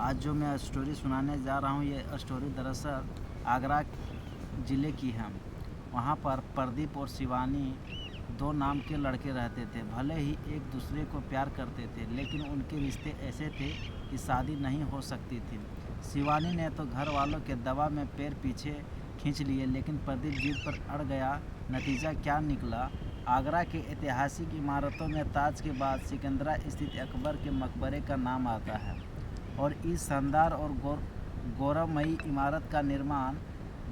आज जो मैं स्टोरी सुनाने जा रहा हूँ, ये स्टोरी दरअसल आगरा ज़िले की है। वहाँ पर प्रदीप और शिवानी दो नाम के लड़के रहते थे। भले ही एक दूसरे को प्यार करते थे, लेकिन उनके रिश्ते ऐसे थे कि शादी नहीं हो सकती थी। शिवानी ने तो घर वालों के दबाव में पैर पीछे खींच लिए, लेकिन प्रदीप जिद पर अड़ गया। नतीजा क्या निकला? आगरा के ऐतिहासिक इमारतों में ताज के बाद सिकंदरा स्थित अकबर के मकबरे का नाम आता है, और इस शानदार और गौरवमयी इमारत का निर्माण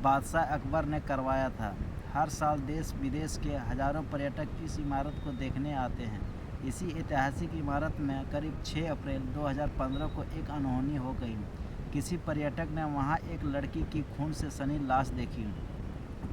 बादशाह अकबर ने करवाया था। हर साल देश विदेश के हजारों पर्यटक इस इमारत को देखने आते हैं। इसी ऐतिहासिक इमारत में करीब 6 अप्रैल 2015 को एक अनहोनी हो गई। किसी पर्यटक ने वहां एक लड़की की खून से सनी लाश देखी,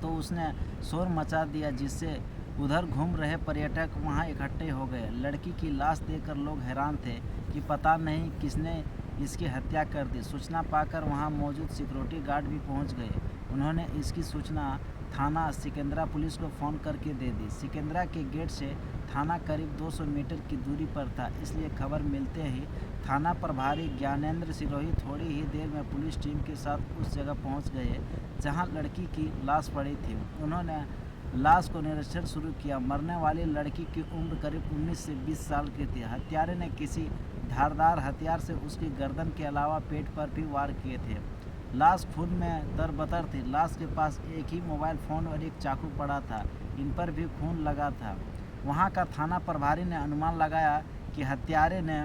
तो उसने शोर मचा दिया, जिससे उधर घूम रहे पर्यटक वहां इकट्ठे हो गए। लड़की की लाश देखकर लोग हैरान थे कि पता नहीं किसने इसकी हत्या कर दी। सूचना पाकर वहां मौजूद सिक्योरिटी गार्ड भी पहुंच गए। उन्होंने इसकी सूचना थाना सिकंदरा पुलिस को फ़ोन करके दे दी। सिकंदरा के गेट से थाना करीब 200 मीटर की दूरी पर था, इसलिए खबर मिलते ही थाना प्रभारी ज्ञानेंद्र सिरोही थोड़ी ही देर में पुलिस टीम के साथ उस जगह पहुंच गए जहां लड़की की लाश पड़ी थी। उन्होंने लाश को निरीक्षण शुरू किया। मरने वाली लड़की की उम्र करीब 19 से 20 साल की थी। हत्यारे ने किसी धारदार हथियार से उसकी गर्दन के अलावा पेट पर भी वार किए थे। लाश खून में तरबतर थी। लाश के पास एक ही मोबाइल फ़ोन और एक चाकू पड़ा था। इन पर भी खून लगा था। वहां का थाना प्रभारी ने अनुमान लगाया कि हत्यारे ने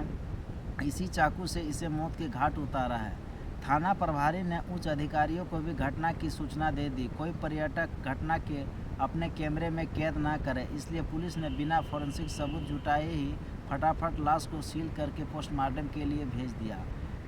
इसी चाकू से इसे मौत के घाट उतारा है। थाना प्रभारी ने उच्च अधिकारियों को भी घटना की सूचना दे दी। कोई पर्यटक घटना के अपने कैमरे में कैद ना करे, इसलिए पुलिस ने बिना फॉरेंसिक सबूत जुटाए ही फटाफट लाश को सील करके पोस्टमार्टम के लिए भेज दिया।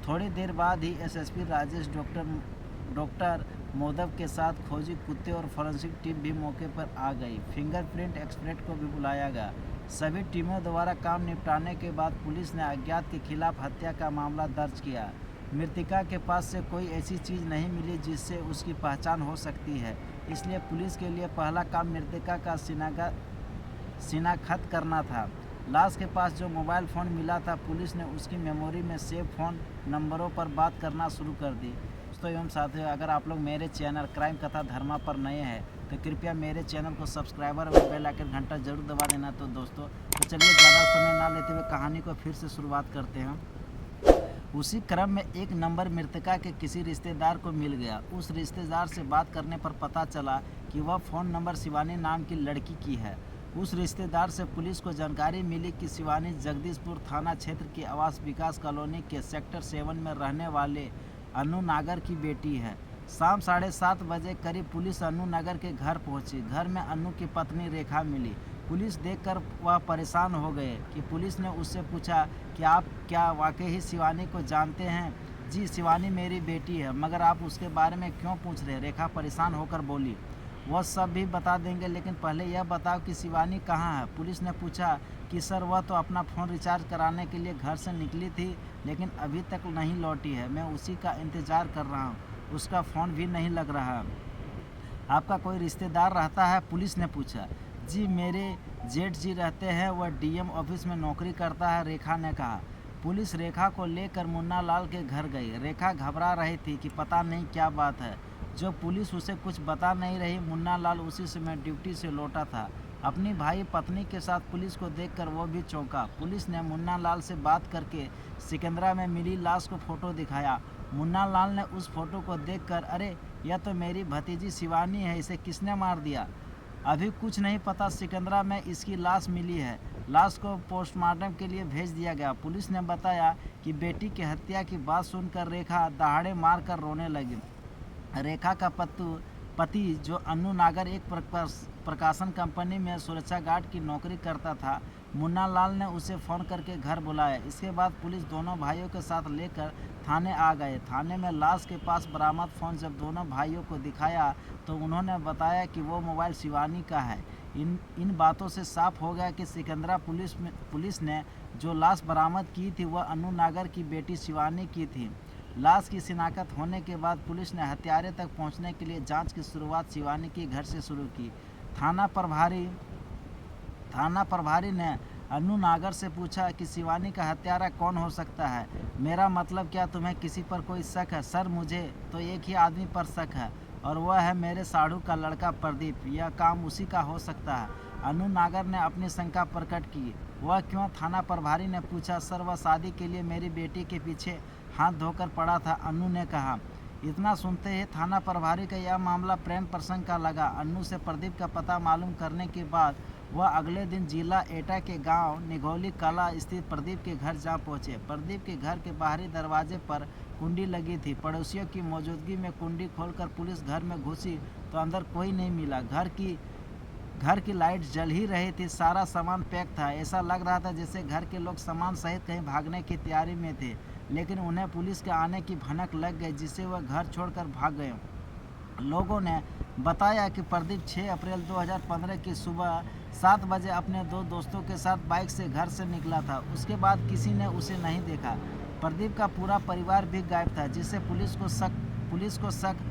थोड़ी देर बाद ही एसएसपी राजेश डॉक्टर मोदव के साथ खोजी कुत्ते और फॉरेंसिक टीम भी मौके पर आ गई। फिंगरप्रिंट एक्सपर्ट को भी बुलाया गया। सभी टीमों द्वारा काम निपटाने के बाद पुलिस ने अज्ञात के खिलाफ हत्या का मामला दर्ज किया। मृतका के पास से कोई ऐसी चीज़ नहीं मिली जिससे उसकी पहचान हो सकती है, इसलिए पुलिस के लिए पहला काम मृतका का शिनाख्त करना था। लाश के पास जो मोबाइल फ़ोन मिला था, पुलिस ने उसकी मेमोरी में सेव फ़ोन नंबरों पर बात करना शुरू कर दी। दोस्तों एवं साथियों, अगर आप लोग मेरे चैनल क्राइम कथा धर्मा पर नए हैं तो कृपया मेरे चैनल को सब्सक्राइबर और बेल आइकन घंटा जरूर दबा देना। तो दोस्तों, चलिए ज़्यादा समय ना लेते हुए कहानी को फिर से शुरुआत करते हैं। उसी क्रम में एक नंबर मृतका के किसी रिश्तेदार को मिल गया। उस रिश्तेदार से बात करने पर पता चला कि वह फ़ोन नंबर शिवानी नाम की लड़की की है। उस रिश्तेदार से पुलिस को जानकारी मिली कि शिवानी जगदीशपुर थाना क्षेत्र के आवास विकास कॉलोनी के सेक्टर 7 में रहने वाले अनु नागर की बेटी है। शाम 7:30 बजे करीब पुलिस अनु नागर के घर पहुंची। घर में अनु की पत्नी रेखा मिली। पुलिस देखकर वह परेशान हो गए कि पुलिस ने उससे पूछा कि आप क्या वाकई ही शिवानी को जानते हैं? जी, शिवानी मेरी बेटी है, मगर आप उसके बारे में क्यों पूछ रहे हैं? रेखा परेशान होकर बोली। वह सब भी बता देंगे, लेकिन पहले यह बताओ कि शिवानी कहाँ है? पुलिस ने पूछा कि सर, वह तो अपना फ़ोन रिचार्ज कराने के लिए घर से निकली थी, लेकिन अभी तक नहीं लौटी है। मैं उसी का इंतज़ार कर रहा हूँ, उसका फ़ोन भी नहीं लग रहा। आपका कोई रिश्तेदार रहता है? पुलिस ने पूछा। जी, मेरे जेठ जी रहते हैं, वह डीएम ऑफिस में नौकरी करता है, रेखा ने कहा। पुलिस रेखा को लेकर मुन्ना लाल के घर गई। रेखा घबरा रही थी कि पता नहीं क्या बात है। जो पुलिस उसे कुछ बता नहीं रही। मुन्ना लाल उसी समय ड्यूटी से लौटा था। अपनी भाई पत्नी के साथ पुलिस को देखकर वो भी चौंका। पुलिस ने मुन्ना लाल से बात करके सिकंदरा में मिली लाश को फ़ोटो दिखाया। मुन्ना लाल ने उस फोटो को देखकर, अरे यह तो मेरी भतीजी शिवानी है, इसे किसने मार दिया? अभी कुछ नहीं पता, सिकंदरा में इसकी लाश मिली है। लाश को पोस्टमार्टम के लिए भेज दिया गया। पुलिस ने बताया कि बेटी की हत्या की बात सुनकर रेखा दहाड़े मारकर रोने लगी। रेखा का पति जो अनु नागर एक प्रकाशन कंपनी में सुरक्षा गार्ड की नौकरी करता था, मुन्ना लाल ने उसे फ़ोन करके घर बुलाया। इसके बाद पुलिस दोनों भाइयों के साथ लेकर थाने आ गए। थाने में लाश के पास बरामद फ़ोन जब दोनों भाइयों को दिखाया तो उन्होंने बताया कि वो मोबाइल शिवानी का है। इन बातों से साफ हो गया कि सिकंदरा पुलिस ने जो लाश बरामद की थी वह अनु नागर की बेटी शिवानी की थी। लाश की शिनाख्त होने के बाद पुलिस ने हत्यारे तक पहुंचने के लिए जांच की शुरुआत शिवानी के घर से शुरू की। थाना प्रभारी ने अन्नू नागर से पूछा कि शिवानी का हत्यारा कौन हो सकता है। मेरा मतलब क्या तुम्हें किसी पर कोई शक है? सर मुझे तो एक ही आदमी पर शक है और वह है मेरे साढ़ू का लड़का प्रदीप। यह काम उसी का हो सकता है। अन्नू नागर ने अपनी शंका प्रकट की। वह क्यों? थाना प्रभारी ने पूछा। सर वह शादी के लिए मेरी बेटी के पीछे हाथ धोकर पड़ा था, अन्नू ने कहा। इतना सुनते ही थाना प्रभारी का यह मामला प्रेम प्रसंग का लगा। अन्नू से प्रदीप का पता मालूम करने के बाद वह अगले दिन जिला एटा के गांव निघोली कला स्थित प्रदीप के घर जा पहुंचे। प्रदीप के घर के बाहरी दरवाजे पर कुंडी लगी थी। पड़ोसियों की मौजूदगी में कुंडी खोलकर पुलिस घर में घुसी तो अंदर कोई नहीं मिला। घर की लाइट जल ही रही थी। सारा सामान पैक था। ऐसा लग रहा था जैसे घर के लोग सामान सहित कहीं भागने की तैयारी में थे, लेकिन उन्हें पुलिस के आने की भनक लग गई, जिससे वह घर छोड़कर भाग गए। लोगों ने बताया कि प्रदीप 6 अप्रैल 2015 की सुबह 7 बजे अपने 2 दोस्तों के साथ बाइक से घर से निकला था। उसके बाद किसी ने उसे नहीं देखा। प्रदीप का पूरा परिवार भी गायब था, जिससे पुलिस को शक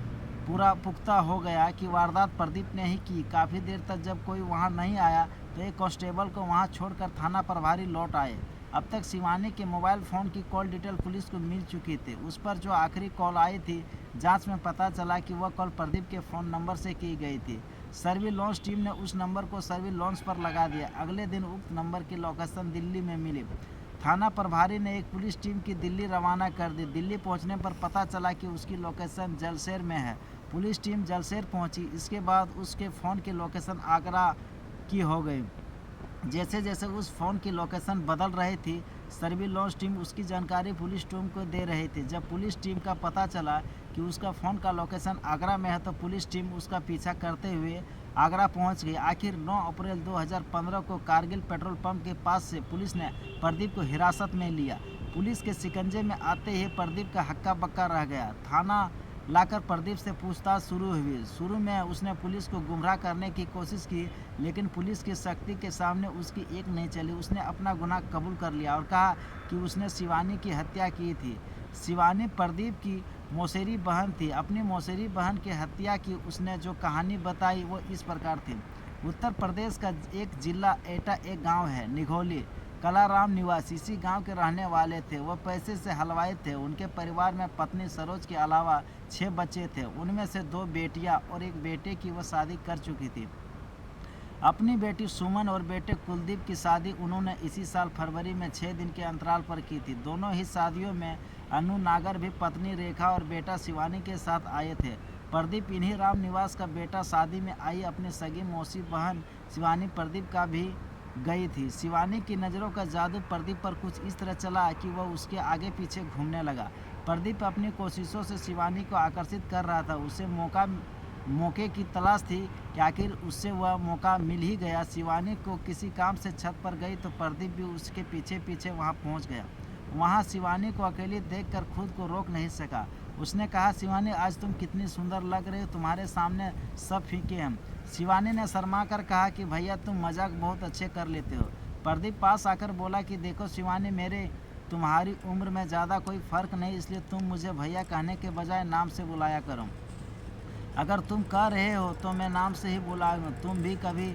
पूरा पुख्ता हो गया कि वारदात प्रदीप ने ही की। काफ़ी देर तक जब कोई वहां नहीं आया तो एक कांस्टेबल को वहां छोड़कर थाना प्रभारी लौट आए। अब तक शिवानी के मोबाइल फ़ोन की कॉल डिटेल पुलिस को मिल चुकी थी। उस पर जो आखिरी कॉल आई थी, जांच में पता चला कि वह कॉल प्रदीप के फ़ोन नंबर से की गई थी। सर्विलांस टीम ने उस नंबर को सर्विलांस पर लगा दिया। अगले दिन उक्त नंबर की लोकेशन दिल्ली में मिली। थाना प्रभारी ने एक पुलिस टीम की दिल्ली रवाना कर दी। दिल्ली पहुंचने पर पता चला कि उसकी लोकेशन जलसेर में है। पुलिस टीम जलसेर पहुंची। इसके बाद उसके फ़ोन की लोकेशन आगरा की हो गई। जैसे जैसे उस फ़ोन की लोकेशन बदल रही थी, सर्विलांस टीम उसकी जानकारी पुलिस टीम को दे रही थी। जब पुलिस टीम का पता चला कि उसका फ़ोन का लोकेशन आगरा में है तो पुलिस टीम उसका पीछा करते हुए आगरा पहुंच गई। आखिर 9 अप्रैल 2015 को कारगिल पेट्रोल पंप के पास से पुलिस ने प्रदीप को हिरासत में लिया। पुलिस के शिकंजे में आते ही प्रदीप का हक्का बक्का रह गया। थाना लाकर प्रदीप से पूछताछ शुरू हुई। शुरू में उसने पुलिस को गुमराह करने की कोशिश की, लेकिन पुलिस की सख्ती के सामने उसकी एक नहीं चली। उसने अपना गुनाह कबूल कर लिया और कहा कि उसने शिवानी की हत्या की थी। शिवानी प्रदीप की मौसेरी बहन थी। अपनी मौसेरी बहन की हत्या की उसने जो कहानी बताई वो इस प्रकार थी। उत्तर प्रदेश का एक जिला एटा एक गाँव है निघोली कलाराम निवासी। इसी गांव के रहने वाले थे। वह पैसे से हलवाई थे। उनके परिवार में पत्नी सरोज के अलावा 6 बच्चे थे। उनमें से 2 बेटियां और एक बेटे की वह शादी कर चुकी थी। अपनी बेटी सुमन और बेटे कुलदीप की शादी उन्होंने इसी साल फरवरी में 6 दिन के अंतराल पर की थी। दोनों ही शादियों में अन्नू नागर भी पत्नी रेखा और बेटा शिवानी के साथ आए थे। प्रदीप इन्हीं राम निवास का बेटा शादी में आई अपनी सगी मौसी बहन शिवानी प्रदीप का भी गई थी। शिवानी की नज़रों का जादू प्रदीप पर कुछ इस तरह चला कि वह उसके आगे पीछे घूमने लगा। प्रदीप अपनी कोशिशों से शिवानी को आकर्षित कर रहा था। उसे मौके की तलाश थी कि आखिर उससे वह मौका मिल ही गया। शिवानी को किसी काम से छत पर गई तो प्रदीप भी उसके पीछे पीछे वहां पहुंच गया। वहां शिवानी को अकेली देखकर खुद को रोक नहीं सका। उसने कहा, शिवानी आज तुम कितनी सुंदर लग रही हो, तुम्हारे सामने सब फीके हैं। शिवानी ने शर्मा कर कहा कि भैया तुम मजाक बहुत अच्छे कर लेते हो। प्रदीप पास आकर बोला कि देखो शिवानी, मेरे तुम्हारी उम्र में ज़्यादा कोई फ़र्क नहीं, इसलिए तुम मुझे भैया कहने के बजाय नाम से बुलाया करो। अगर तुम कह रहे हो तो मैं नाम से ही बुलाऊंगा। तुम भी कभी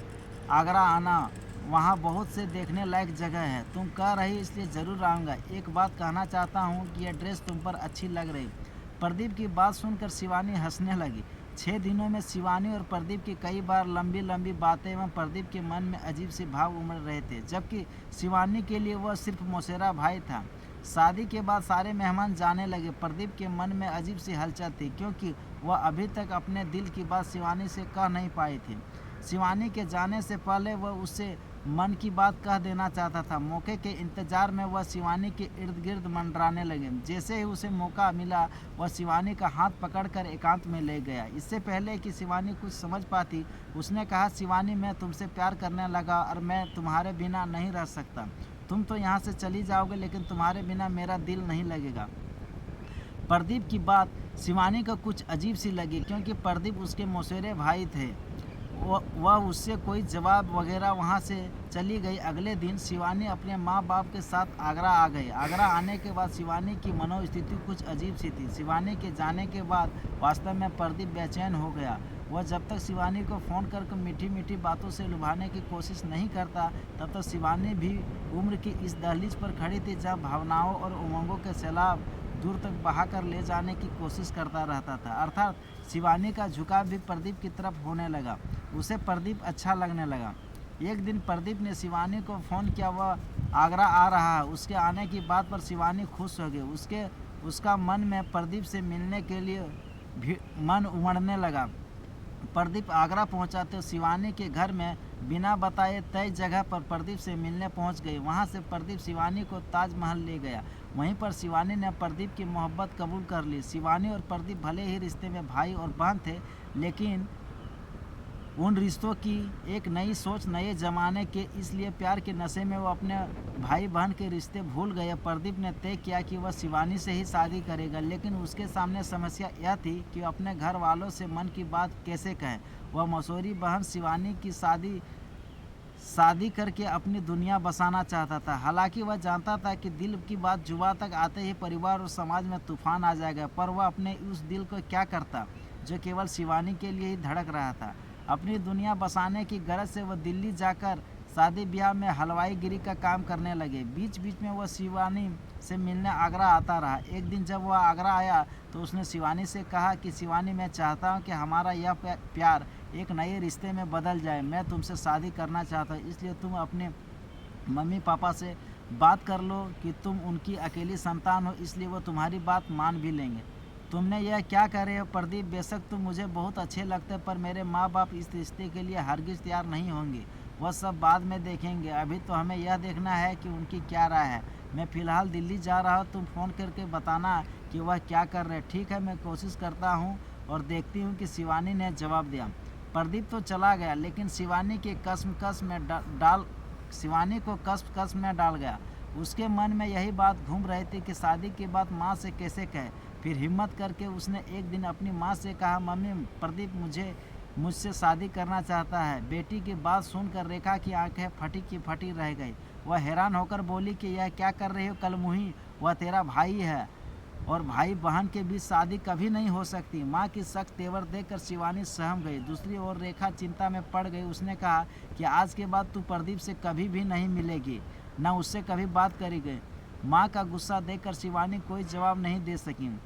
आगरा आना, वहाँ बहुत से देखने लायक जगह है। तुम कह रही इसलिए ज़रूर आऊँगा। एक बात कहना चाहता हूँ कि यह ड्रेस तुम पर अच्छी लग रही। प्रदीप की बात सुनकर शिवानी हंसने लगी। 6 दिनों में शिवानी और प्रदीप की कई बार लंबी लंबी बातें एवं प्रदीप के मन में अजीब से भाव उमड़ रहे थे, जबकि शिवानी के लिए वह सिर्फ मौसेरा भाई था। शादी के बाद सारे मेहमान जाने लगे। प्रदीप के मन में अजीब सी हलचल थी, क्योंकि वह अभी तक अपने दिल की बात शिवानी से कह नहीं पाई थी। शिवानी के जाने से पहले वह उससे मन की बात कह देना चाहता था। मौके के इंतजार में वह शिवानी के इर्द गिर्द मंडराने लगे। जैसे ही उसे मौका मिला वह शिवानी का हाथ पकड़कर एकांत में ले गया। इससे पहले कि शिवानी कुछ समझ पाती, उसने कहा, शिवानी, मैं तुमसे प्यार करने लगा और मैं तुम्हारे बिना नहीं रह सकता। तुम तो यहाँ से चली जाओगे, लेकिन तुम्हारे बिना मेरा दिल नहीं लगेगा। प्रदीप की बात शिवानी को कुछ अजीब सी लगी, क्योंकि प्रदीप उसके मौसेरे भाई थे। वह उससे कोई जवाब वगैरह वहाँ से चली गई। अगले दिन शिवानी अपने माँ बाप के साथ आगरा आ गई। आगरा आने के बाद शिवानी की मनोस्थिति कुछ अजीब सी थी। शिवानी के जाने के बाद वास्तव में प्रदीप बेचैन हो गया। वह जब तक शिवानी को फ़ोन करके मीठी मीठी बातों से लुभाने की कोशिश नहीं करता, तब तक शिवानी भी उम्र की इस दहलीज पर खड़ी थी जहाँ भावनाओं और उमंगों के सैलाब दूर तक बहाकर ले जाने की कोशिश करता रहता था। अर्थात शिवानी का झुकाव भी प्रदीप की तरफ होने लगा। उसे प्रदीप अच्छा लगने लगा। एक दिन प्रदीप ने शिवानी को फ़ोन किया। वह आगरा आ रहा है। उसके आने की बात पर शिवानी खुश हो गई। उसका मन में प्रदीप से मिलने के लिए भी मन उमड़ने लगा। प्रदीप आगरा पहुंचा तो शिवानी के घर में बिना बताए तय जगह पर प्रदीप से मिलने पहुंच गई। वहां से प्रदीप शिवानी को ताजमहल ले गया। वहीं पर शिवानी ने प्रदीप की मोहब्बत कबूल कर ली। शिवानी और प्रदीप भले ही रिश्ते में भाई और बहन थे, लेकिन उन रिश्तों की एक नई सोच नए ज़माने के, इसलिए प्यार के नशे में वो अपने भाई बहन के रिश्ते भूल गए। प्रदीप ने तय किया कि वह शिवानी से ही शादी करेगा, लेकिन उसके सामने समस्या यह थी कि अपने घर वालों से मन की बात कैसे कहें। वह मसूरी बहन शिवानी की शादी करके अपनी दुनिया बसाना चाहता था। हालांकि वह जानता था कि दिल की बात जुबान तक आते ही परिवार और समाज में तूफान आ जाएगा, पर वह अपने उस दिल को क्या करता जो केवल शिवानी के लिए ही धड़क रहा था। अपनी दुनिया बसाने की गरज से वह दिल्ली जाकर शादी ब्याह में हलवाईगिरी का काम करने लगे। बीच बीच में वह शिवानी से मिलने आगरा आता रहा। एक दिन जब वह आगरा आया तो उसने शिवानी से कहा कि शिवानी, मैं चाहता हूँ कि हमारा यह प्यार एक नए रिश्ते में बदल जाए। मैं तुमसे शादी करना चाहता हूँ, इसलिए तुम अपने मम्मी पापा से बात कर लो कि तुम उनकी अकेली संतान हो, इसलिए वो तुम्हारी बात मान भी लेंगे। तुमने यह क्या कर रहे हो प्रदीप? बेशक तुम मुझे बहुत अच्छे लगते, पर मेरे माँ बाप इस रिश्ते के लिए हरगिज़ तैयार नहीं होंगे। वह सब बाद में देखेंगे। अभी तो हमें यह देखना है कि उनकी क्या राय है। मैं फ़िलहाल दिल्ली जा रहा हूँ, तुम फ़ोन करके बताना कि वह क्या कर रहे हैं। ठीक है, मैं कोशिश करता हूँ और देखती हूँ कि शिवानी ने जवाब दिया। प्रदीप तो चला गया, लेकिन शिवानी को कस में डाल गया। उसके मन में यही बात घूम रही थी कि शादी के बाद माँ से कैसे कहे। फिर हिम्मत करके उसने एक दिन अपनी माँ से कहा, मम्मी, प्रदीप मुझसे शादी करना चाहता है। बेटी की बात सुनकर रेखा की आंखें फटी की फटी रह गई। वह हैरान होकर बोली कि यह क्या कर रही हो कलमुही? वह तेरा भाई है और भाई बहन के बीच शादी कभी नहीं हो सकती। माँ की सख्त तेवर देखकर शिवानी सहम गई। दूसरी ओर रेखा चिंता में पड़ गई। उसने कहा कि आज के बाद तू प्रदीप से कभी भी नहीं मिलेगी, न उससे कभी बात करेगी। माँ का गुस्सा देखकर शिवानी कोई जवाब नहीं दे सकी।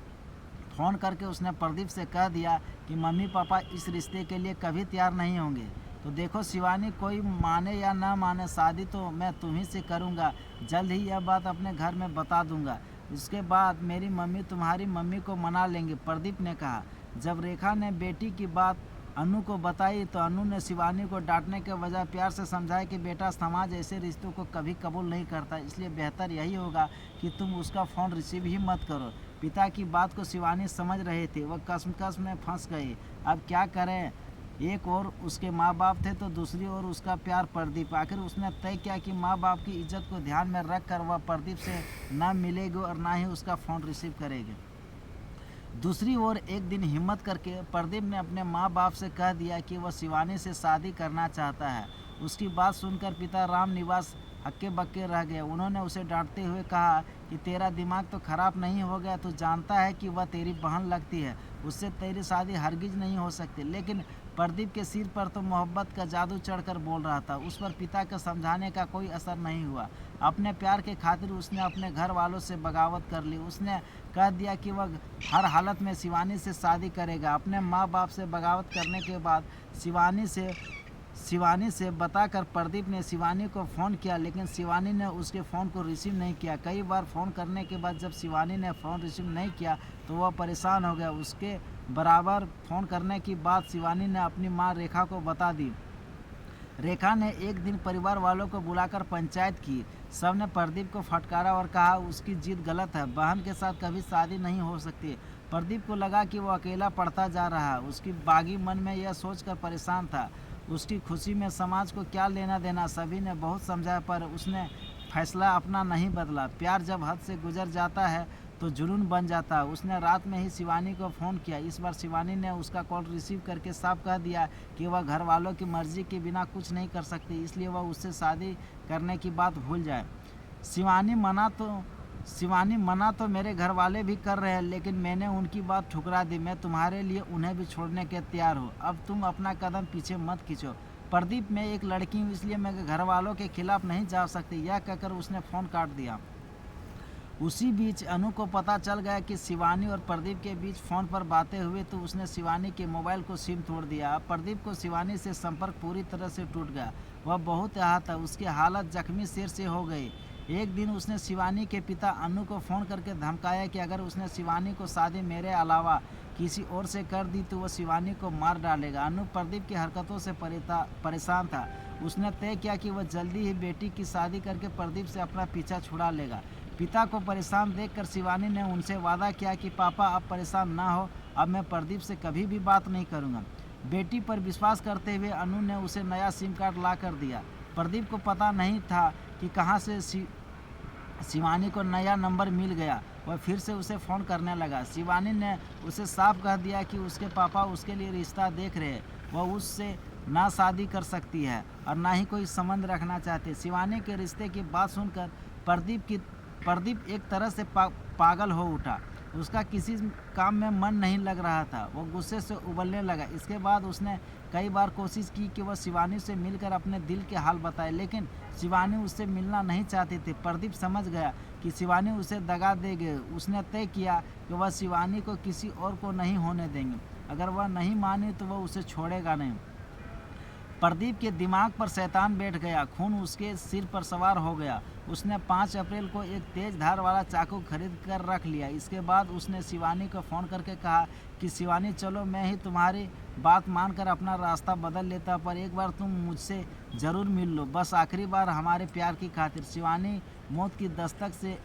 फ़ोन करके उसने प्रदीप से कह दिया कि मम्मी पापा इस रिश्ते के लिए कभी तैयार नहीं होंगे। तो देखो शिवानी, कोई माने या ना माने, शादी तो मैं तुम्ही से करूँगा। जल्द ही यह बात अपने घर में बता दूँगा। उसके बाद मेरी मम्मी तुम्हारी मम्मी को मना लेंगे, प्रदीप ने कहा। जब रेखा ने बेटी की बात अनु को बताई तो अनु ने शिवानी को डांटने के बजाय प्यार से समझाया कि बेटा, समाज ऐसे रिश्तों को कभी कबूल नहीं करता, इसलिए बेहतर यही होगा कि तुम उसका फ़ोन रिसीव ही मत करो। पिता की बात को शिवानी समझ रहे थे। वह कसमकस में फंस गई। अब क्या करें? एक और उसके माँ बाप थे तो दूसरी ओर उसका प्यार प्रदीप। आखिर उसने तय किया कि माँ बाप की इज्जत को ध्यान में रख कर वह प्रदीप से न मिलेगी और ना ही उसका फ़ोन रिसीव करेगी। दूसरी ओर एक दिन हिम्मत करके प्रदीप ने अपने माँ बाप से कह दिया कि वह शिवानी से शादी करना चाहता है। उसकी बात सुनकर पिता राम निवास हक्के बक्के रह गए। उन्होंने उसे डांटते हुए कहा कि तेरा दिमाग तो खराब नहीं हो गया? तू जानता है कि वह तेरी बहन लगती है, उससे तेरी शादी हरगिज नहीं हो सकती। लेकिन प्रदीप के सिर पर तो मोहब्बत का जादू चढ़कर बोल रहा था। उस पर पिता का समझाने का कोई असर नहीं हुआ। अपने प्यार के खातिर उसने अपने घर वालों से बगावत कर ली। उसने कह दिया कि वह हर हालत में शिवानी से शादी करेगा। अपने माँ बाप से बगावत करने के बाद शिवानी से बताकर प्रदीप ने शिवानी को फ़ोन किया, लेकिन शिवानी ने उसके फ़ोन को रिसीव नहीं किया। कई बार फ़ोन करने के बाद जब शिवानी ने फ़ोन रिसीव नहीं किया तो वह परेशान हो गया। उसके बराबर फ़ोन करने की बात शिवानी ने अपनी माँ रेखा को बता दी। रेखा ने एक दिन परिवार वालों को बुलाकर पंचायत की। सब ने प्रदीप को फटकारा और कहा उसकी जिद गलत है, बहन के साथ कभी शादी नहीं हो सकती। प्रदीप को लगा कि वो अकेला पड़ता जा रहा है। उसकी बागी मन में यह सोचकर परेशान था, उसकी खुशी में समाज को क्या लेना देना। सभी ने बहुत समझाया पर उसने फैसला अपना नहीं बदला। प्यार जब हद से गुजर जाता है तो जुनून बन जाता। उसने रात में ही शिवानी को फ़ोन किया। इस बार शिवानी ने उसका कॉल रिसीव करके साफ कह दिया कि वह घर वालों की मर्ज़ी के बिना कुछ नहीं कर सकती, इसलिए वह उससे शादी करने की बात भूल जाए। शिवानी मना तो मेरे घर वाले भी कर रहे हैं, लेकिन मैंने उनकी बात ठुकरा दी। मैं तुम्हारे लिए उन्हें भी छोड़ने के तैयार हूँ। अब तुम अपना कदम पीछे मत खींचो। प्रदीप, मैं एक लड़की हूँ, इसलिए मैं घर वालों के खिलाफ नहीं जा सकती। यह कहकर उसने फ़ोन काट दिया। उसी बीच अनु को पता चल गया कि शिवानी और प्रदीप के बीच फ़ोन पर बातें हुई, तो उसने शिवानी के मोबाइल को सिम तोड़ दिया। अब प्रदीप को शिवानी से संपर्क पूरी तरह से टूट गया। वह बहुत आहत था, उसकी हालत जख्मी सिर से हो गई। एक दिन उसने शिवानी के पिता अनु को फ़ोन करके धमकाया कि अगर उसने शिवानी को शादी मेरे अलावा किसी और से कर दी तो वह शिवानी को मार डालेगा। अनु प्रदीप की हरकतों से परेशान था। उसने तय किया कि वह जल्दी ही बेटी की शादी करके प्रदीप से अपना पीछा छुड़ा लेगा। पिता को परेशान देखकर शिवानी ने उनसे वादा किया कि पापा, अब परेशान ना हो, अब मैं प्रदीप से कभी भी बात नहीं करूँगा। बेटी पर विश्वास करते हुए अनु ने उसे नया सिम कार्ड ला कर दिया। प्रदीप को पता नहीं था कि कहाँ से शिवानी को नया नंबर मिल गया। वह फिर से उसे फ़ोन करने लगा। शिवानी ने उसे साफ कह दिया कि उसके पापा उसके लिए रिश्ता देख रहे हैं। वह उससे ना शादी कर सकती है और ना ही कोई संबंध रखना चाहती। शिवानी के रिश्ते की बात सुनकर प्रदीप एक तरह से पागल हो उठा। उसका किसी काम में मन नहीं लग रहा था। वो गुस्से से उबलने लगा। इसके बाद उसने कई बार कोशिश की कि वह शिवानी से मिलकर अपने दिल के हाल बताए, लेकिन शिवानी उससे मिलना नहीं चाहती थी। प्रदीप समझ गया कि शिवानी उसे दगा देगी। उसने तय किया कि वह शिवानी को किसी और को नहीं होने देंगे। अगर वह नहीं मानी तो वह उसे छोड़ेगा नहीं। प्रदीप के दिमाग पर शैतान बैठ गया। खून उसके सिर पर सवार हो गया। उसने 5 अप्रैल को एक तेज धार वाला चाकू खरीद कर रख लिया। इसके बाद उसने शिवानी को फ़ोन करके कहा कि शिवानी, चलो मैं ही तुम्हारी बात मानकर अपना रास्ता बदल लेता, पर एक बार तुम मुझसे ज़रूर मिल लो, बस आखिरी बार हमारे प्यार की खातिर। शिवानी मौत की दस्तक से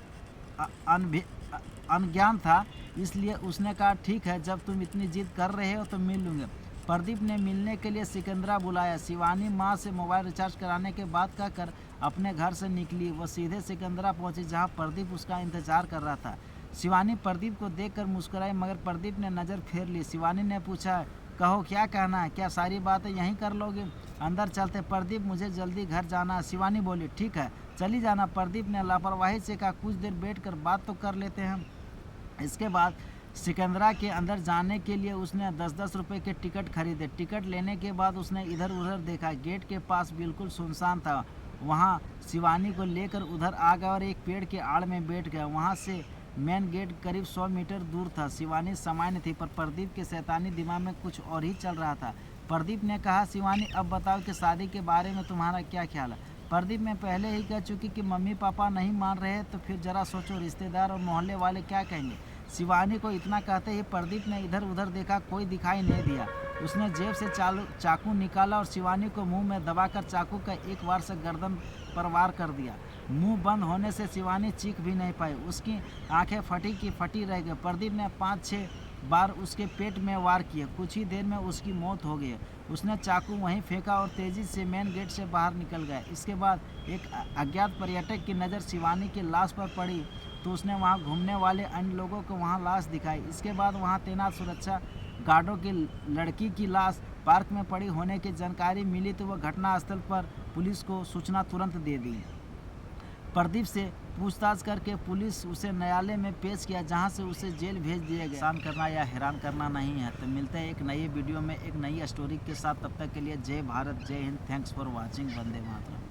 अनज्ञान था, इसलिए उसने कहा, ठीक है, जब तुम इतनी जिद कर रहे हो तो मिल लूँगे। प्रदीप ने मिलने के लिए सिकंदरा बुलाया। शिवानी माँ से मोबाइल रिचार्ज कराने के बाद कहकर अपने घर से निकली। वह सीधे सिकंदरा पहुंची, जहां प्रदीप उसका इंतजार कर रहा था। शिवानी प्रदीप को देखकर मुस्कुराई, मगर प्रदीप ने नज़र फेर ली। शिवानी ने पूछा, कहो क्या कहना है, क्या सारी बातें यहीं कर लोगे? अंदर चलते प्रदीप, मुझे जल्दी घर जाना है। शिवानी बोली, ठीक है, चली जाना। प्रदीप ने लापरवाही से कहा, कुछ देर बैठकर बात तो कर लेते हैं। इसके बाद सिकंदरा के अंदर जाने के लिए उसने 10-10 रुपये के टिकट खरीदे। टिकट लेने के बाद उसने इधर उधर देखा। गेट के पास बिल्कुल सुनसान था। वहां शिवानी को लेकर उधर आ गया और एक पेड़ के आड़ में बैठ गया। वहां से मेन गेट करीब 100 मीटर दूर था। शिवानी सामान्य थी, पर प्रदीप के शैतानी दिमाग में कुछ और ही चल रहा था। प्रदीप ने कहा, शिवानी, अब बताओ कि शादी के बारे में तुम्हारा क्या ख्याल है? प्रदीप, मैं पहले ही कह चुकी कि मम्मी पापा नहीं मान रहे, तो फिर ज़रा सोचो, रिश्तेदार और मोहल्ले वाले क्या कहेंगे। शिवानी को इतना कहते ही प्रदीप ने इधर उधर देखा, कोई दिखाई नहीं दिया। उसने जेब से चाकू निकाला और शिवानी को मुंह में दबाकर चाकू का एक बार से गर्दन पर वार कर दिया। मुंह बंद होने से शिवानी चीख भी नहीं पाई। उसकी आंखें फटी की फटी रह गई। प्रदीप ने 5-6 बार उसके पेट में वार किए। कुछ ही देर में उसकी मौत हो गई। उसने चाकू वहीं फेंका और तेज़ी से मेन गेट से बाहर निकल गया। इसके बाद एक अज्ञात पर्यटक की नज़र शिवानी की लाश पर पड़ी, तो उसने वहां घूमने वाले अन्य लोगों को वहां लाश दिखाई। इसके बाद वहां तैनात सुरक्षा गार्डों की लड़की की लाश पार्क में पड़ी होने की जानकारी मिली, तो वह घटनास्थल पर पुलिस को सूचना तुरंत दे दी। प्रदीप से पूछताछ करके पुलिस उसे न्यायालय में पेश किया, जहां से उसे जेल भेज दिया गया। परेशान करना या हैरान करना नहीं है। तो मिलते हैं एक नई वीडियो में एक नई स्टोरी के साथ। तब तक के लिए जय भारत, जय Hind. Thanks for watching. Vande Mataram.